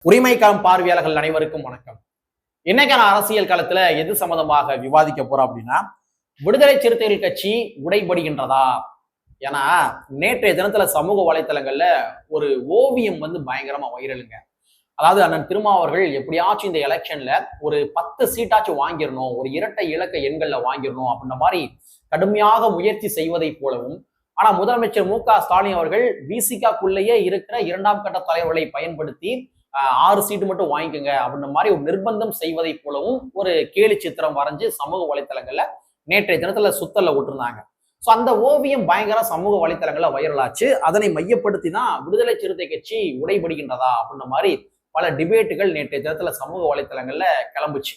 உரிமைக்காம் பார்வையாளர்கள் அனைவருக்கும் வணக்கம். இன்னைக்கான அரசியல் களத்துல எது சம்பந்தமாக விவாதிக்க போறோம் அப்படின்னா, விடுதலை சிறுத்தைகள் கட்சி உடைபடுகின்றதா? ஏன்னா நேற்றைய தினத்துல சமூக வலைத்தளங்கள்ல ஒரு ஓவியம் பயங்கரமா வைரலுங்க. அதாவது அண்ணன் திருமாவர்கள் எப்படியாச்சும் இந்த எலெக்ஷன்ல ஒரு 10 சீட்டாச்சும் வாங்கிடணும், ஒரு இரட்டை இலக்க எண்கள்ல வாங்கிடணும் அப்படின்ற மாதிரி கடுமையாக முயற்சி செய்வதை போலவும், ஆனா முதலமைச்சர் மு.க.ஸ்டாலின் அவர்கள் விசிகாக்குள்ளேயே இருக்கிற 2ஆம் கட்ட தலைவர்களை பயன்படுத்தி 6 சீட்டு மட்டும் வாங்கிக்கோங்க அப்படின்ற மாதிரி ஒரு நிர்பந்தம் செய்வதை போலவும் ஒரு கேலி சித்திரம் வரைஞ்சு சமூக வலைத்தளங்கள்ல நேற்றைய தினத்துல சுத்தல்ல விட்டுருந்தாங்க. ஸோ அந்த ஓவியம் பயங்கர சமூக வலைத்தளங்கள்ல வைரலாச்சு. அதனை மையப்படுத்தி தான் விடுதலை சிறுத்தை கட்சி உடைபடுகின்றதா அப்படின்ற மாதிரி பல டிபேட்டுகள் நேற்றைய தினத்துல சமூக வலைத்தளங்கள்ல கிளம்புச்சு.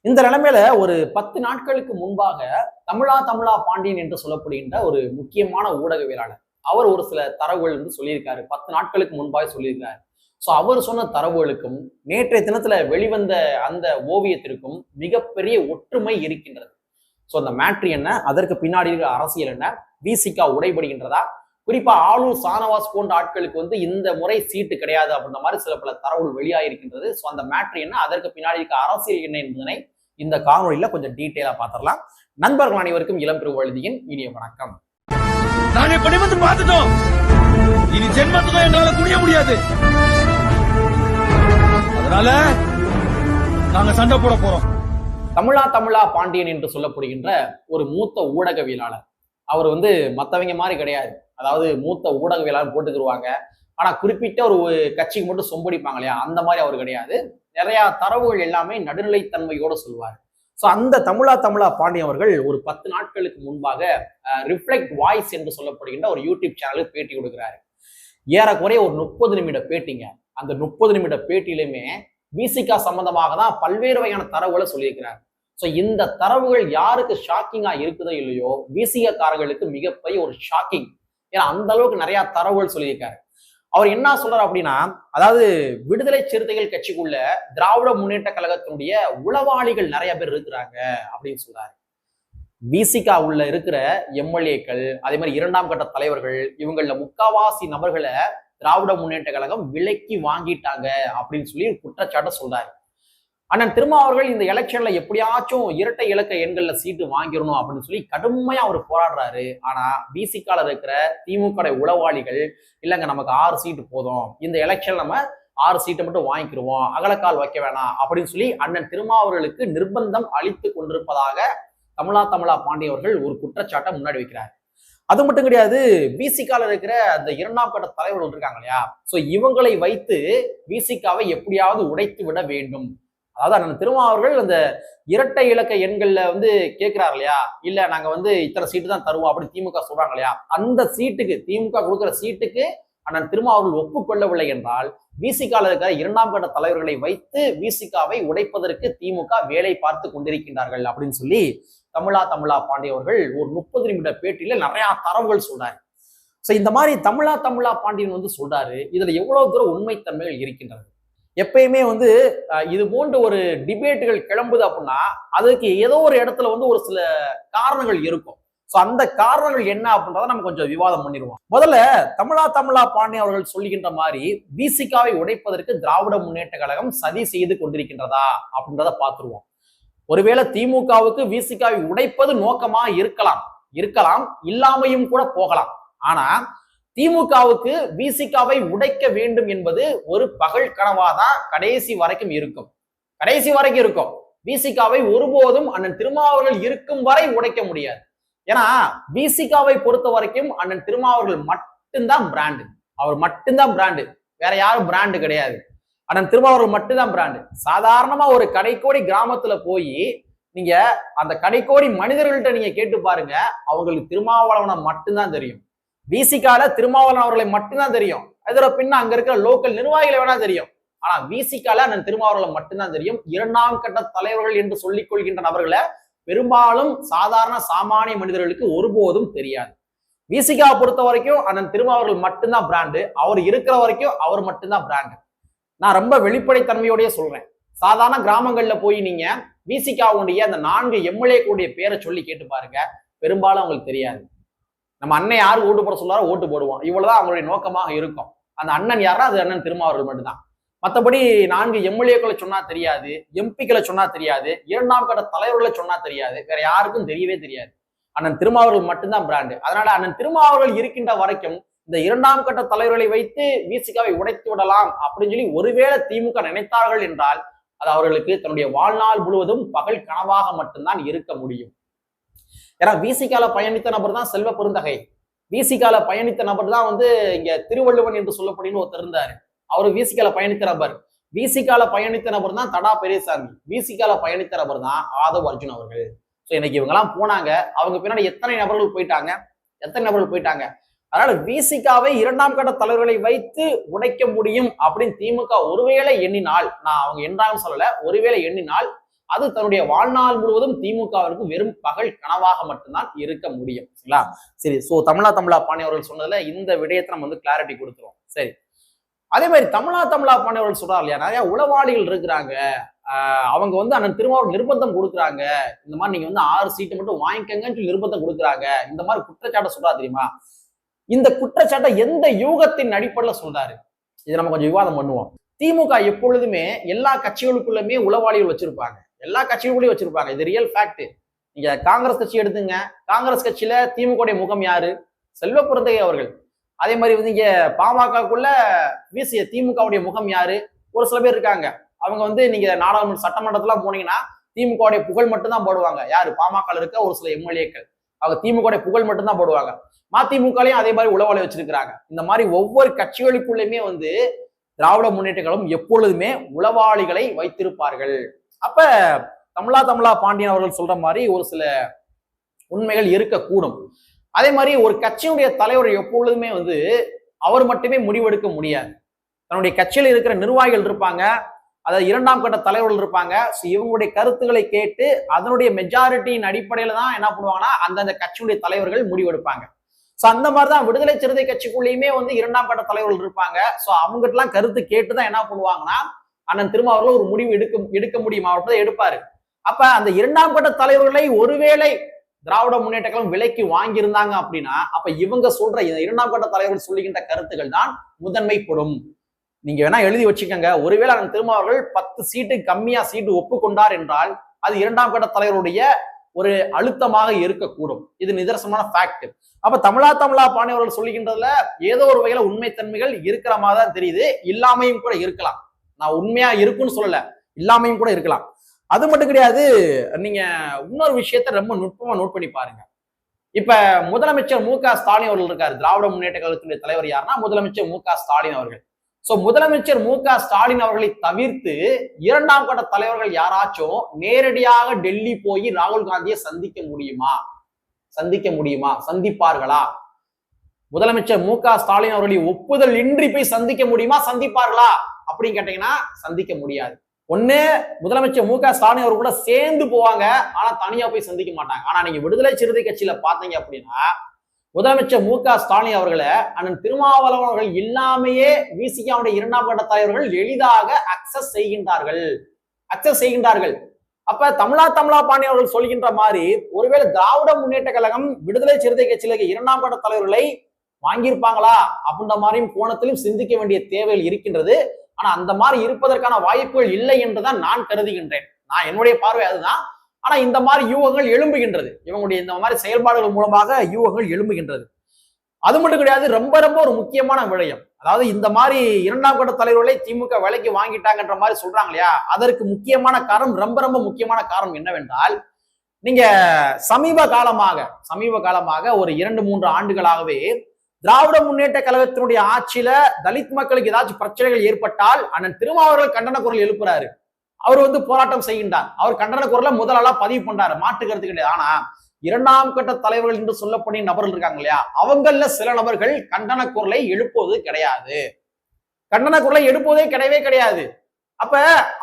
இந்த நிலைமையில ஒரு 10 நாட்களுக்கு முன்பாக தமிழா பாண்டியன் என்று சொல்லப்படுகின்ற ஒரு முக்கியமான ஊடகவியலாளர் அவர் ஒரு சில தரவுகள் சொல்லியிருக்காரு. 10 நாட்களுக்கு முன்பாக சொல்லியிருக்காரு. ஸோ அவர் சொன்ன தரவுகளுக்கும் நேற்றைய தினத்துல வெளிவந்த அந்த ஓவியத்திற்கும் மிகப்பெரிய ஒற்றுமை இருக்கின்றது. ஸோ அந்த மேட்ரி என்ன, அதற்கு பின்னாடி இருக்கிற அரசியல் என்ன, விசிகா உடைபடுகின்றதா, குறிப்பா ஆளூர் சானவாஸ் போன்ற ஆட்களுக்கு இந்த முறை சீட்டு கிடையாது அப்படின்ற மாதிரி சில பல தரவுகள் வெளியாகிருக்கின்றது. ஸோ அந்த மேட்ரி என்ன, அதற்கு பின்னாடி இருக்க அரசியல் என்ன என்பதனை இந்த காணொலியில கொஞ்சம் டீட்டெயிலா பார்த்துடலாம். நண்பர்கள் அனைவருக்கும் இளம்பெருவழுதியின் இனிய வணக்கம். நாங்க இப்படி பார்த்துட்டோம், இனி ஜென்மத்துக்கும் எங்களால குடிய முடியாது, அதனால நாங்க சண்டை போட போறோம். தமிழா பாண்டியன் என்று சொல்லப்படுகின்ற ஒரு மூத்த ஊடகவியலாளர். அவர் மத்தவங்க மாதிரி கிடையாது. அதாவது மூத்த ஊடகவியலாளர் போட்டுக்கிடுவாங்க, ஆனா குறிப்பிட்ட ஒரு கட்சிக்கு மட்டும் சொம்படிப்பாங்க இல்லையா, அந்த மாதிரி அவர் கிடையாது. நிறைய தரவுகள் எல்லாமே நடுநிலைத்தன்மையோட சொல்வார். ஸோ அந்த தமிழா பாண்டியன் அவர்கள் ஒரு 10 நாட்களுக்கு முன்பாக ரிஃப்ளெக்ட் வாய்ஸ் என்று சொல்லப்படுகின்ற ஒரு யூடியூப் சேனலுக்கு பேட்டி கொடுக்கிறாரு. ஏறக்குறைய ஒரு 30 நிமிட பேட்டிங்க. அந்த 30 நிமிட பேட்டியிலுமே விசிகா சம்பந்தமாக தான் பல்வேறு வகையான தரவுகளை சொல்லியிருக்கிறார். ஸோ இந்த தரவுகள் யாருக்கு ஷாக்கிங்கா இருக்குதோ இல்லையோ, விசிகா காரர்களுக்கு மிகப்பெரிய ஒரு ஷாக்கிங். ஏன்னா அந்த அளவுக்கு நிறைய தரவுகள் சொல்லியிருக்காரு. அவர் என்ன சொல்றாரு அப்படின்னா, அதாவது விடுதலை சிறுத்தைகள் கட்சிக்குள்ள திராவிட முன்னேற்ற கழகத்தினுடைய உளவாளிகள் நிறைய பேர் இருக்கிறாங்க அப்படின்னு சொல்றாரு. விசிகா உள்ள இருக்கிற எம்எல்ஏக்கள், அதே மாதிரி 2ஆம் கட்ட தலைவர்கள், இவங்கள முக்காவாசி நபர்களை திராவிட முன்னேற்ற கழகம் விலைக்கு வாங்கிட்டாங்க அப்படின்னு சொல்லி குற்றச்சாட்டை சொல்றாரு. அண்ணன் திருமாவர்கள் இந்த எலெக்ஷன்ல எப்படியாச்சும் இரட்டை இலக்க எண்கள்ல சீட்டு வாங்கிடணும் அப்படின்னு சொல்லி கடுமையா அவர் போராடுறாரு. ஆனா விசிகால இருக்கிற திமுக உளவாளிகள், இல்லைங்க நமக்கு 6 சீட்டு போதும், இந்த எலெக்ஷன் நம்ம 6 சீட்டை மட்டும் வாங்கிக்கிடுவோம், அகலக்கால் வைக்க வேணாம் அப்படின்னு சொல்லி அண்ணன் திருமாவர்களுக்கு நிர்பந்தம் அளித்து கொண்டிருப்பதாக தமிழா பாண்டியன் அவர்கள் ஒரு குற்றச்சாட்டை முன்னாடி வைக்கிறார். அது மட்டும் கிடையாது, விசிகால இருக்கிற அந்த 2ஆம் கட்ட தலைவர்கள் இருக்காங்க இல்லையா, சோ இவங்களை வைத்து விசிகாவை எப்படியாவது உடைத்து விட வேண்டும். அதாவது அண்ணன் திருமாவர்கள் அந்த இரட்டை இலக்க எண்கள்ல கேட்கிறார் இல்லையா, இல்ல நாங்க இத்தனை சீட்டு தான் தருவோம் அப்படின்னு திமுக சொல்றாங்க இல்லையா, அந்த சீட்டுக்கு திமுக கொடுக்கிற சீட்டுக்கு அண்ணன் திருமாவர்கள் ஒப்புக்கொள்ளவில்லை என்றால் விசிகால இருக்கிற 2ஆம் கட்ட தலைவர்களை வைத்து விசிகாவை உடைப்பதற்கு திமுக வேலை பார்த்து கொண்டிருக்கின்றார்கள் அப்படின்னு சொல்லி தமிழா பாண்டியன் அவர்கள் ஒரு 30 நிமிட பேட்டியில நிறைய தரவுகள் சொல்றாரு. சோ இந்த மாதிரி தமிழா பாண்டியன் சொல்றாரு. இதுல எவ்வளவு தூரம் உண்மைத்தன்மைகள் இருக்கின்றது. எப்பயுமே இது போன்ற ஒரு டிபேட்டுகள் கிளம்புது அப்படின்னா அதுக்கு ஏதோ ஒரு இடத்துல ஒரு சில காரணங்கள் இருக்கும். சோ அந்த காரணங்கள் என்ன அப்படின்றத நம்ம கொஞ்சம் விவாதம் பண்ணிடுவோம். முதல்ல தமிழா பாண்டியன் அவர்கள் சொல்லுகின்ற மாதிரி விசிகாவை உடைப்பதற்கு திராவிட முன்னேற்ற கழகம் சதி செய்து கொண்டிருக்கின்றதா அப்படின்றத பார்த்துருவோம். ஒருவேளை திமுகவுக்கு விசிகாவை உடைப்பது நோக்கமா இருக்கலாம், இல்லாமையும் கூட போகலாம். ஆனா திமுகவுக்கு விசிகாவை உடைக்க வேண்டும் என்பது ஒரு பகல் கனவாதான் கடைசி வரைக்கும் இருக்கும். விசிகாவை ஒருபோதும் அண்ணன் திருமாவர்கள் இருக்கும் வரை உடைக்க முடியாது. ஏன்னா விசிகாவை பொறுத்த வரைக்கும் அண்ணன் திருமாவர்கள் மட்டும்தான் பிராண்டு. அவர் மட்டும்தான் பிராண்டு, வேற யாரும் பிராண்டு கிடையாது. அண்ணன் திருமாவர்கள் மட்டும்தான் பிராண்டு. சாதாரணமா ஒரு கடைக்கோடி கிராமத்துல போய் நீங்க அந்த கடைக்கோடி மனிதர்கள்ட்ட நீங்க கேட்டு பாருங்க, அவங்களுக்கு திருமாவளவனை மட்டும்தான் தெரியும். விசிகால திருமாவளவன் அவர்களை மட்டும்தான் தெரியும். இதோட பின்ன அங்க இருக்கிற லோக்கல் நிர்வாகிகளை வேணா தெரியும். ஆனா விசிகால அண்ணன் திருமாவளவனை மட்டும்தான் தெரியும். 2ஆம் கட்ட தலைவர்கள் என்று சொல்லிக் கொள்கின்ற நபர்களை பெரும்பாலும் சாதாரண சாமானிய மனிதர்களுக்கு ஒருபோதும் தெரியாது. விசிகா பொறுத்த வரைக்கும் அண்ணன் திருமாவர்கள் மட்டும்தான் பிராண்டு. அவர் இருக்கிற வரைக்கும் அவர் மட்டும்தான் பிராண்டு. நான் ரொம்ப வெளிப்படைத்தன்மையோடய சொல்றேன். சாதாரண கிராமங்கள்ல போய் நீங்க விசிகாவுடைய அந்த 4 எம்எல்ஏ கூடிய பேரை சொல்லி கேட்டு பாருங்க, பெரும்பாலும் அவங்களுக்கு தெரியாது. நம்ம அண்ணன் யாரு ஓட்டு போட சொல்லாரோ ஓட்டு போடுவோம், இவ்வளவுதான் அவங்களுடைய நோக்கமாக இருக்கும். அந்த அண்ணன் யாரா, அது அண்ணன் திருமாவர்கள் மட்டும்தான். மற்றபடி 4 எம்எல்ஏக்களை சொன்னா தெரியாது, எம்பிக்களை சொன்னா தெரியாது, 2ஆம் கட்ட தலைவர்களை சொன்னா தெரியாது, வேற யாருக்கும் தெரியவே தெரியாது. அண்ணன் திருமாவர்கள் மட்டும்தான் பிராண்டு. அதனால அண்ணன் திருமாவர்கள் இருக்கின்ற வரைக்கும் இந்த 2ஆம் கட்ட தலைவர்களை வைத்து விசிகாவை உடைத்து விடலாம் அப்படின்னு சொல்லி ஒருவேளை திமுக நினைத்தார்கள் என்றால் அது அவர்களுக்கு தன்னுடைய வாழ்நாள் முழுவதும் பகல் கனவாக மட்டும்தான் இருக்க முடியும். ஏன்னா விசிகால பயணித்த நபர் தான் செல்வ பெருந்தகை. விசிகால பயணித்த நபர் தான் இங்க திருவள்ளுவன் என்று சொல்லப்படுகிற ஒருத்தர் இருந்தாரு. அவரு விசிகால பயணித்த நபர். விசிகால பயணித்த நபர் தான் தடா பெரியசாமி. விசிகால பயணித்த நபர் தான் ஆதவ் அர்ஜுன் அவர்கள். ஸோ இன்னைக்கு இவங்கெல்லாம் போனாங்க. அவங்க பின்னாடி எத்தனை நபர்கள் போயிட்டாங்க. அதனால விசிகாவை 2ஆம் கட்ட தலைவர்களை வைத்து உடைக்க முடியும் அப்படின்னு திமுக ஒருவேளை எண்ணினால், நான் அவங்க என்றாலும் சொல்லல, ஒருவேளை எண்ணினால் அது தன்னுடைய வாழ்நாள் முழுவதும் திமுகவிற்கு வெறும் பகல் கனவாக மட்டும்தான் இருக்க முடியும். சரிங்களா? சரி. சோ தமிழா பாணி அவர்கள் சொன்னதுல இந்த விடயத்தை நம்ம கிளாரிட்டி கொடுத்துருவோம். சரி. அதே மாதிரி தமிழா பாணி அவர்கள் சொல்றாரு இல்லையா, நிறைய உளவாளிகள் இருக்கிறாங்க. அவங்க அண்ணன் திருமாவளவன் நிர்பந்தம் கொடுக்குறாங்க. இந்த மாதிரி நீங்க 6 சீட்டு மட்டும் வாங்கிக்கங்கன்னு சொல்லி நிர்பந்தம் கொடுக்குறாங்க. இந்த மாதிரி குற்றச்சாட்டை சொல்றா தெரியுமா? இந்த குற்றச்சாட்டை எந்த யூகத்தின் அடிப்படையில் சொல்றாரு? இதை நம்ம கொஞ்சம் விவாதம் பண்ணுவோம். திமுக எப்பொழுதுமே எல்லா கட்சிகளுக்குள்ளுமே உளவாளிகள் வச்சிருப்பாங்க. எல்லா கட்சிகளுக்குள்ளேயும் வச்சிருப்பாங்க. இது ரியல் ஃபேக்ட். நீங்க காங்கிரஸ் கட்சி எடுத்துங்க. காங்கிரஸ் கட்சியில திமுக முகம் யாரு? செல்வ பெருந்தகை அவர்கள். அதே மாதிரி இங்க பாமகக்குள்ள வீசிய திமுகவுடைய முகம் யாரு? ஒரு சில பேர் இருக்காங்க. அவங்க நீங்க நாடாளுமன்ற சட்டமன்றத்துல போனீங்கன்னா திமுக புகழ் மட்டும்தான் போடுவாங்க. யாரு? பாமக இருக்க ஒரு சில எம்எல்ஏக்கள். அவங்க திமுக புகழ் மட்டும்தான் போடுவாங்க. மதிமுகலையும் அதே மாதிரி உளவாளி வச்சிருக்கிறாங்க. இந்த மாதிரி ஒவ்வொரு கட்சிகளுக்குள்ளயுமே திராவிட முன்னேற்ற கழகம் எப்பொழுதுமே உளவாளிகளை வைத்திருப்பார்கள். அப்ப தமிழா பாண்டியன் அவர்கள் சொல்ற மாதிரி ஒரு சில உண்மைகள் இருக்கக்கூடும். அதே மாதிரி ஒரு கட்சியுடைய தலைவர் எப்பொழுதுமே அவர் மட்டுமே முடிவெடுக்க முடியாது. தன்னுடைய கட்சியில் இருக்கிற நிர்வாகிகள் இருப்பாங்க, அதாவது 2ஆம் கட்ட தலைவர்கள் இருப்பாங்க. இவங்களுடைய கருத்துக்களை கேட்டு அதனுடைய மெஜாரிட்டியின் அடிப்படையில தான் என்ன பண்ணுவாங்கன்னா அந்தந்த கட்சியுடைய தலைவர்கள் முடிவெடுப்பாங்க. சோ அந்த மாதிரிதான் விடுதலை சிறுத்தை கட்சிக்குள்ளேயுமே 2ஆம் கட்ட தலைவர்கள் இருப்பாங்க. சோ அவங்ககிட்ட எல்லாம் கருத்து கேட்டுதான் என்ன பண்ணுவாங்கன்னா அண்ணன் திருமாவர்கள் ஒரு முடிவு எடுக்க முடியுமா அப்படிதான் எடுப்பாரு. அப்ப அந்த 2ஆம் கட்ட தலைவர்களை ஒருவேளை திராவிட முன்னேற்ற கழகம் விலைக்கு வாங்கியிருந்தாங்க அப்படின்னா அப்ப இவங்க சொல்ற 2ஆம் கட்ட தலைவர்கள் சொல்லுகின்ற கருத்துக்கள் தான் முதன்மைப்படும். நீங்க வேணா எழுதி வச்சுக்கோங்க. ஒருவேளை அண்ணன் திருமாவர்கள் 10 சீட்டு கம்மியா சீட்டு ஒப்புக்கொண்டார் என்றால் அது 2ஆம் கட்ட தலைவருடைய ஒரு அழுத்தமாக இருக்கக்கூடும். இது நிதர்சனமான ஃபேக்ட். அப்ப தமிழா பாணி அவர்கள் சொல்லுகின்றதுல ஏதோ ஒரு வகையில உண்மைத்தன்மைகள் இருக்கிற மாதிரி தான் தெரியுது. இல்லாமையும் கூட இருக்கலாம். நான் உண்மையா இருக்குன்னு சொல்லல, இல்லாமையும் கூட இருக்கலாம். அது மட்டும் கிடையாது. நீங்க இன்னொரு விஷயத்த ரொம்ப நுட்பமா நோட் பண்ணி பாருங்க. இப்ப முதலமைச்சர் மு.க. ஸ்டாலின் அவர்கள் இருக்காரு. திராவிட முன்னேற்ற கழகத்தினுடைய தலைவர் யாருன்னா முதலமைச்சர் மு.க. ஸ்டாலின் அவர்கள். சோ முதலமைச்சர் மு.க. ஸ்டாலின் அவர்களை தவிர்த்து 2ஆம் கட்ட தலைவர்கள் யாராச்சும் நேரடியாக டெல்லி போய் ராகுல் காந்தியை சந்திக்க முடியுமா? சந்திப்பார்களா? முதலமைச்சர் மு.க. ஸ்டாலின் அவர்களுடைய ஒப்புதல் இன்றி போய் சந்திக்க முடியுமா? சந்திப்பார்களா அப்படின்னு கேட்டீங்கன்னா சந்திக்க முடியாது. ஒண்ணு முதலமைச்சர் மு.க. ஸ்டாலின் அவர் கூட சேர்ந்து போவாங்க, ஆனா தனியா போய் சந்திக்க மாட்டாங்க. ஆனா நீங்க விடுதலை சிறுத்தை கட்சியில பாத்தீங்க அப்படின்னா முதலமைச்சர் மு.க. ஸ்டாலின் அவர்களை அண்ணன் திருமாவளவன் அவர்கள் இல்லாமையே விசிகாவுடைய 2ஆம் கட்ட தலைவர்கள் எளிதாக அக்சஸ் செய்கின்றார்கள். அப்ப தமிழா பாண்டியன் அவர்கள் சொல்கின்ற மாதிரி ஒருவேளை திராவிட முன்னேற்ற கழகம் விடுதலை சிறுத்தை கட்சியில 2ஆம் கட்ட தலைவர்களை வாங்கியிருப்பாங்களா அப்படின்ற மாதிரியும் கோணத்திலும் சிந்திக்க வேண்டிய தேவைகள் இருக்கின்றது. ஆனா அந்த மாதிரி இருப்பதற்கான வாய்ப்புகள் இல்லை என்றுதான் நான் கருதுகின்றேன். நான் என்னுடைய பார்வை அதுதான். ஆனா இந்த மாதிரி யூகங்கள் எழும்புகின்றது. இவங்களுடைய இந்த மாதிரி செயல்பாடுகள் மூலமாக யூகங்கள் எழும்புகின்றது. அது மட்டும் கிடையாது, ரொம்ப ஒரு முக்கியமான விடயம். அதாவது இந்த மாதிரி 2ஆம் கட்ட தலைவர்களை திமுக விலைக்கு வாங்கிட்டாங்கன்ற மாதிரி சொல்றாங்க இல்லையா, அதற்கு முக்கியமான காரணம், ரொம்ப முக்கியமான காரணம் என்னவென்றால், நீங்க சமீப காலமாக ஒரு 2-3 ஆண்டுகளாகவே திராவிட முன்னேற்ற கழகத்தினுடைய ஆட்சியில தலித் மக்களுக்கு ஏதாச்சும் பிரச்சனைகள் ஏற்பட்டால் அண்ணன் திருமாவர்கள் கண்டன குரல் எழுப்புறாரு. அவர் போராட்டம் செய்கின்றார். அவர் கண்டன குரலை முதலாளா பதிவு பண்றாரு, மாற்று கருத்து கிடையாது. ஆனா 2ஆம் கட்ட தலைவர்கள் என்று சொல்லப்படும் நபர்கள் இருக்காங்க இல்லையா, அவங்கள சில நபர்கள் கண்டன குரலை எழுப்புவது கிடையாது. கிடையவே கிடையாது. அப்ப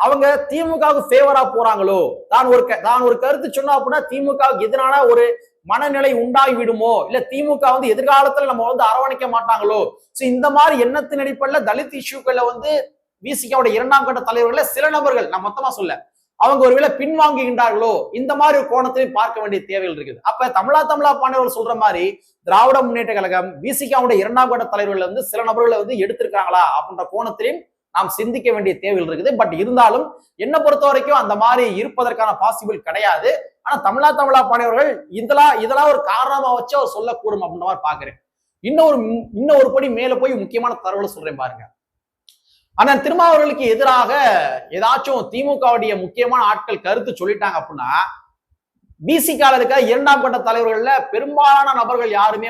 அவங்க திமுகவுக்கு ஃபேவரா போறாங்களோ, தான் ஒரு கருத்து சொன்னா அப்படின்னா திமுகவுக்கு எதிரான ஒரு மனநிலை உண்டாகி விடுமோ, இல்ல திமுக எதிர்காலத்துல நம்ம அரவணைக்க மாட்டாங்களோ, இந்த மாதிரி எண்ணத்தின் அடிப்படையில தலித் இஷ்யூக்களை விசிகாவுடைய 2ஆம் கட்ட தலைவர்கள சில நபர்கள், நான் மொத்தமா சொல்ல, அவங்க ஒருவேளை பின்வாங்குகின்றார்களோ, இந்த மாதிரி ஒரு கோணத்திலையும் பார்க்க வேண்டிய தேவைகள் இருக்குது. அப்ப தமிழா பாண்டியர்கள் சொல்ற மாதிரி திராவிட முன்னேற்ற கழகம் விசிகாவுடைய 2ஆம் கட்ட தலைவர்கள் சில நபர்களை எடுத்திருக்காங்களா அப்படின்ற கோணத்திலையும் நாம் சிந்திக்க வேண்டிய தேவைகள் இருக்குது. பட் இருந்தாலும் என்ன பொறுத்த வரைக்கும் அந்த மாதிரி இருப்பதற்கான பாசிபிள் கிடையாது. ஆனா தமிழா பாண்டியவர்கள் இதெல்லாம் ஒரு காரணமா வச்சு அவர் சொல்லக்கூடும் அப்படின்ற மாதிரி பாக்குறேன். இன்னொரு படி மேல போய் முக்கியமான தகவலை சொல்றேன் பாருங்க. அண்ணன் திருமாவர்களுக்கு எதிராக ஏதாச்சும் திமுகவுடைய முக்கியமான ஆட்கள் கருத்து சொல்லிட்டாங்க அப்படின்னா பிசிகால இருக்க இரண்டாம் கட்ட தலைவர்கள்ல பெரும்பாலான நபர்கள் யாருமே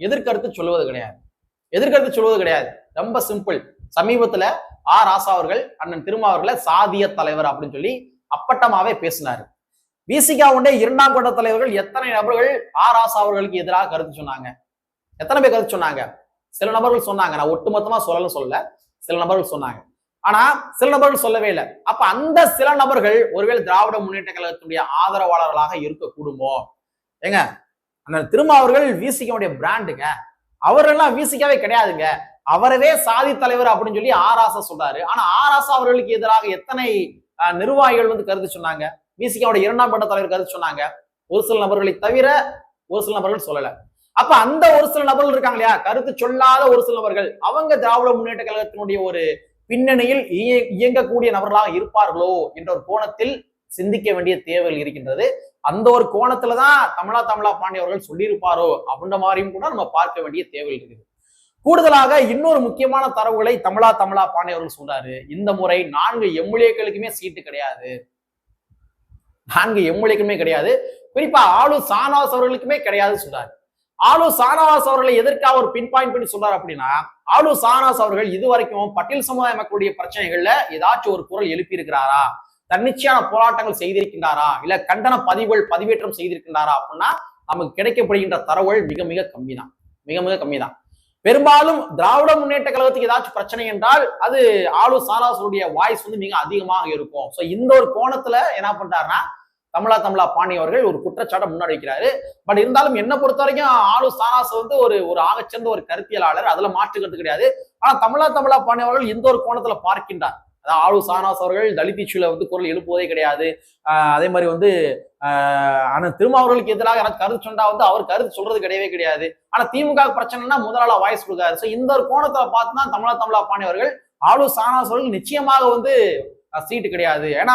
எதிர்கருத்து சொல்லுவது கிடையாது. ரொம்ப சிம்பிள். சமீபத்துல ராசா அவர்கள் அண்ணன் திருமாவர்களை சாதிய தலைவர் அப்படின்னு சொல்லி அப்பட்டமாவே பேசினாரு. பிசிகாவுடைய இரண்டாம் கட்ட தலைவர்கள் எத்தனை நபர்கள் ராசா அவர்களுக்கு எதிராக கருத்து சொன்னாங்க? எத்தனை பேர் கருத்து சொன்னாங்க? சில நபர்கள் சொன்னாங்க. நான் ஒட்டுமொத்தமா சொல்லல, சில நபர்கள் சொன்னாங்க. ஆனா சில நபர்கள் சொல்லவே இல்லை. அப்ப அந்த சில நபர்கள் ஒருவேளை திராவிட முன்னேற்ற கழகத்துடைய ஆதரவாளர்களாக இருக்கக்கூடுமோ? ஏங்க, அந்த திருமாவர்கள் விசிகாவுடைய பிராண்டுங்க. அவரெல்லாம் விசிகாவே கிடையாதுங்க. அவரவே சாதி தலைவர் அப்படின்னு சொல்லி ராசா சொல்றாரு. ஆனா ராசா அவர்களுக்கு எதிராக எத்தனை நிர்வாகிகள் கருத்து சொன்னாங்க? விசிகாவுடைய இரண்டாம் கட்ட தலைவர் கருத்து சொன்னாங்க. ஒரு சில நபர்களை தவிர ஒரு சில நபர்கள் சொல்லல. அப்ப அந்த ஒரு சில நபர்கள் இருக்காங்க இல்லையா, கருத்து சொல்லாத ஒரு சில நபர்கள், அவங்க திராவிட முன்னேற்ற கழகத்தினுடைய ஒரு பின்னணியில் இயங்கக்கூடிய நபர்களாக இருப்பார்களோ என்ற ஒரு கோணத்தில் சிந்திக்க வேண்டிய தேவைகள் இருக்கின்றது. அந்த ஒரு கோணத்துலதான் தமிழா பாண்டியவர்கள் சொல்லியிருப்பாரோ அப்படின்ற மாதிரியும் கூட நம்ம பார்க்க வேண்டிய தேவைகள் இருக்குது. கூடுதலாக இன்னொரு முக்கியமான தரவுகளை தமிழா பாண்டியவர்கள் சொல்றாரு. இந்த முறை 4 எம்எல்ஏக்களுக்குமே சீட்டு கிடையாது. 4 எம்எல்ஏக்குமே கிடையாது. குறிப்பா ஆளு சானவாஸ் அவர்களுக்குமே கிடையாது சொல்றாரு. ஆளு சானவாஸ் அவர்களை எதற்காக ஒரு பின் பாயிண்ட் பண்ணி சொல்றாரு அப்படின்னா, ஆளு சானவாஸ் அவர்கள் இதுவரைக்கும் பட்டியல் சமுதாய மக்களுடைய பிரச்சனைகள்ல ஏதாச்சும் ஒரு குரல் எழுப்பி இருக்கிறாரா, தன்னிச்சையான போராட்டங்கள் செய்திருக்கின்றாரா, இல்ல கண்டன பதிவேற்றம் செய்திருக்கின்றாரா அப்படின்னா நமக்கு கிடைக்கப்படுகின்ற தரவுகள் மிக மிக கம்மிதான். பெரும்பாலும் திராவிட முன்னேற்ற கழகத்துக்கு ஏதாச்சும் பிரச்சனை என்றால் அது ஆளு சானவாஸுடைய வாய்ஸ் மிக அதிகமாக இருக்கும். சோ இந்த ஒரு கோணத்துல என்ன பண்றாருன்னா தமிழா பாண்டியவர்கள் ஒரு குற்றச்சாட்டை முன்னாடி வைக்கிறாரு. பட் இருந்தாலும் என்ன பொறுத்த வரைக்கும் ஆளு சானவாஸ் ஒரு ஆகச்சிறந்த ஒரு கருத்தியலாளர், அதுல மாற்றுக்கிறது கிடையாது. ஆனா தமிழா பாண்டியவர்கள் இந்த ஒரு கோணத்துல பார்க்கின்றார். அதாவது ஆளு சானவாஸ் அவர்கள் தலித் இஷ்யூல குரல் எழுப்புவதே கிடையாது. அதே மாதிரி ஆனா திருமாவர்களுக்கு எதிராக எனக்கு கருத்து சொன்னா அவர் கருத்து சொல்றது கிடையாது. ஆனா திமுக பிரச்சனைனா முதலாள வாய்ஸ் கொடுக்காரு. சோ இந்த ஒரு கோணத்துல பார்த்துதான் தமிழா பாண்டியவர்கள் ஆளு சானவாஸ் அவர்கள் நிச்சயமாக சீட்டு கிடையாது. ஏன்னா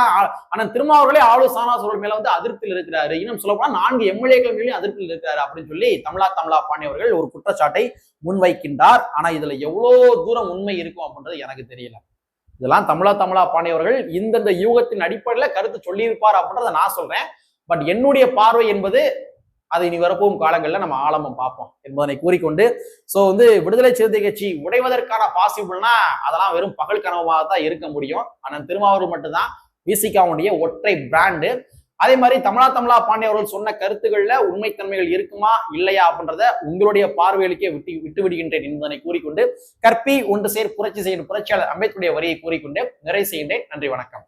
அண்ணன் திருமாவர்களே ஆளு சானவாஸ் அவர்கள் மேல அதிருப்தியில் இருக்கிறாரு. இன்னும் சொல்ல போனா 4 எம்எல்ஏக்கள் மேலேயும் அதிருப்தியில் இருக்கிறாரு அப்படின்னு சொல்லி தமிழா பாண்டியவர்கள் ஒரு குற்றச்சாட்டை முன்வைக்கின்றார். ஆனா இதுல எவ்வளவு தூரம் உண்மை இருக்கும் அப்படின்றது எனக்கு தெரியல. இதெல்லாம் தமிழா பாண்டியவர்கள் இந்தந்த யூகத்தின் அடிப்படையில கருத்து சொல்லியிருப்பார் அப்படின்றத நான் சொல்றேன். பட் என்னுடைய பார்வை என்பது அதை இனி வரப்போகும் காலங்களில் நம்ம ஆழமா பார்ப்போம் என்பதனை கூறிக்கொண்டு, சோ விடுதலை சிறுத்தை கட்சி உடைவதற்கான பாசிபிள்னா அதெல்லாம் வெறும் பகல் கனவாக தான் இருக்க முடியும். ஆனால் திருமாவூர் மட்டும்தான் விசிகாவுடைய ஒற்றை பிராண்டு. அதே மாதிரி தமிழா பாண்டியவர்கள் சொன்ன கருத்துக்கள்ல உண்மைத்தன்மைகள் இருக்குமா இல்லையா அப்படின்றத உங்களுடைய பார்வைகளுக்கே விட்டு விடுகின்றேன் என்பதனை கூறிக்கொண்டு, கற்பி ஒன்று சேர் புரட்சி செய்யும் புரட்சியாளர் அம்பேத்கருடைய வரியை கூறிக்கொண்டு நிறைவு செய்கின்றேன். நன்றி, வணக்கம்.